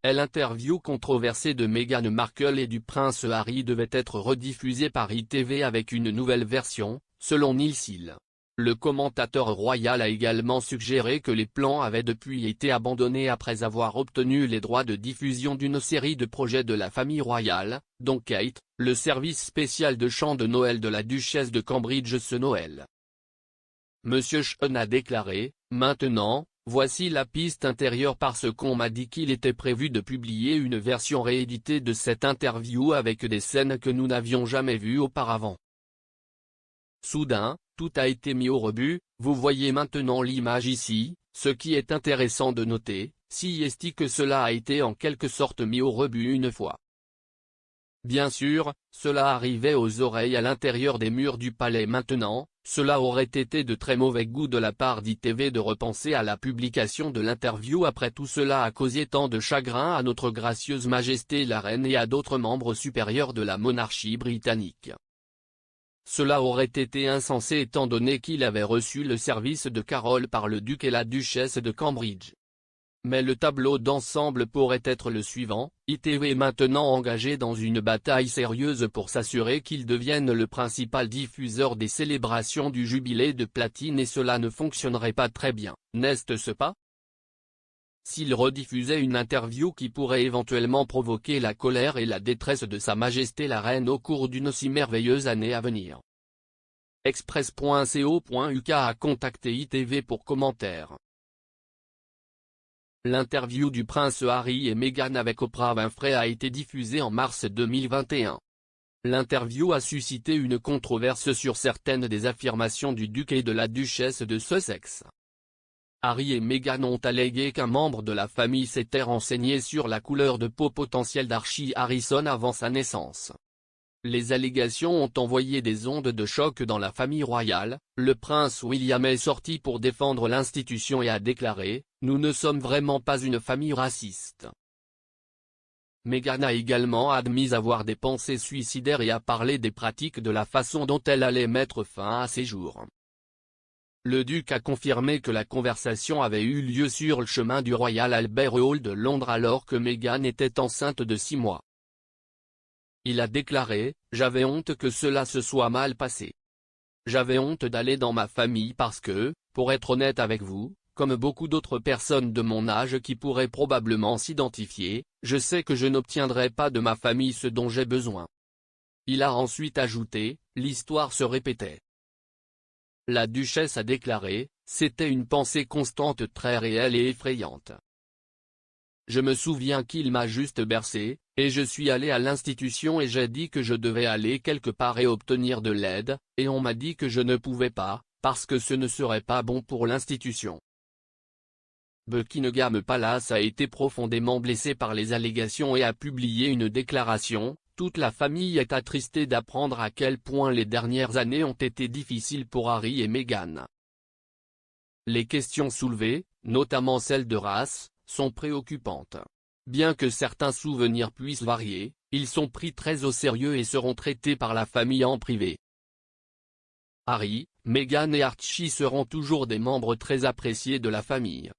L'interview controversée de Meghan Markle et du prince Harry devait être rediffusée par ITV avec une nouvelle version, selon Nilsil. Le commentateur royal a également suggéré que les plans avaient depuis été abandonnés après avoir obtenu les droits de diffusion d'une série de projets de la famille royale, dont Kate, le service spécial de chant de Noël de la duchesse de Cambridge ce Noël. Monsieur Sean a déclaré, « Maintenant, voici la piste intérieure parce qu'on m'a dit qu'il était prévu de publier une version rééditée de cette interview avec des scènes que nous n'avions jamais vues auparavant. Soudain, tout a été mis au rebut, vous voyez maintenant l'image ici, ce qui est intéressant de noter, si est que cela a été en quelque sorte mis au rebut une fois. Bien sûr, cela arrivait aux oreilles à l'intérieur des murs du palais maintenant, cela aurait été de très mauvais goût de la part d'ITV de repenser à la publication de l'interview après tout cela a causé tant de chagrin à notre gracieuse majesté la reine et à d'autres membres supérieurs de la monarchie britannique. Cela aurait été insensé étant donné qu'il avait reçu le service de Carole par le duc et la duchesse de Cambridge. Mais le tableau d'ensemble pourrait être le suivant, ITV est maintenant engagé dans une bataille sérieuse pour s'assurer qu'il devienne le principal diffuseur des célébrations du jubilé de platine et cela ne fonctionnerait pas très bien, n'est-ce pas? S'il rediffusait une interview qui pourrait éventuellement provoquer la colère et la détresse de Sa Majesté la Reine au cours d'une aussi merveilleuse année à venir. Express.co.uk a contacté ITV pour commentaire. L'interview du prince Harry et Meghan avec Oprah Winfrey a été diffusée en mars 2021. L'interview a suscité une controverse sur certaines des affirmations du duc et de la duchesse de Sussex. Harry et Meghan ont allégué qu'un membre de la famille s'était renseigné sur la couleur de peau potentielle d'Archie Harrison avant sa naissance. Les allégations ont envoyé des ondes de choc dans la famille royale, le prince William est sorti pour défendre l'institution et a déclaré « Nous ne sommes vraiment pas une famille raciste ». Meghan a également admis avoir des pensées suicidaires et a parlé des pratiques de la façon dont elle allait mettre fin à ses jours. Le duc a confirmé que la conversation avait eu lieu sur le chemin du Royal Albert Hall de Londres alors que Meghan était enceinte de 6 mois. Il a déclaré « J'avais honte que cela se soit mal passé. J'avais honte d'aller dans ma famille parce que, pour être honnête avec vous, comme beaucoup d'autres personnes de mon âge qui pourraient probablement s'identifier, je sais que je n'obtiendrai pas de ma famille ce dont j'ai besoin. » Il a ensuite ajouté « L'histoire se répétait. » La duchesse a déclaré « C'était une pensée constante très réelle et effrayante. Je me souviens qu'il m'a juste bercé, et je suis allé à l'institution et j'ai dit que je devais aller quelque part et obtenir de l'aide, et on m'a dit que je ne pouvais pas, parce que ce ne serait pas bon pour l'institution. » Buckingham Palace a été profondément blessé par les allégations et a publié une déclaration. Toute la famille est attristée d'apprendre à quel point les dernières années ont été difficiles pour Harry et Meghan. Les questions soulevées, notamment celles de race, sont préoccupantes. Bien que certains souvenirs puissent varier, ils sont pris très au sérieux et seront traités par la famille en privé. Harry, Meghan et Archie seront toujours des membres très appréciés de la famille.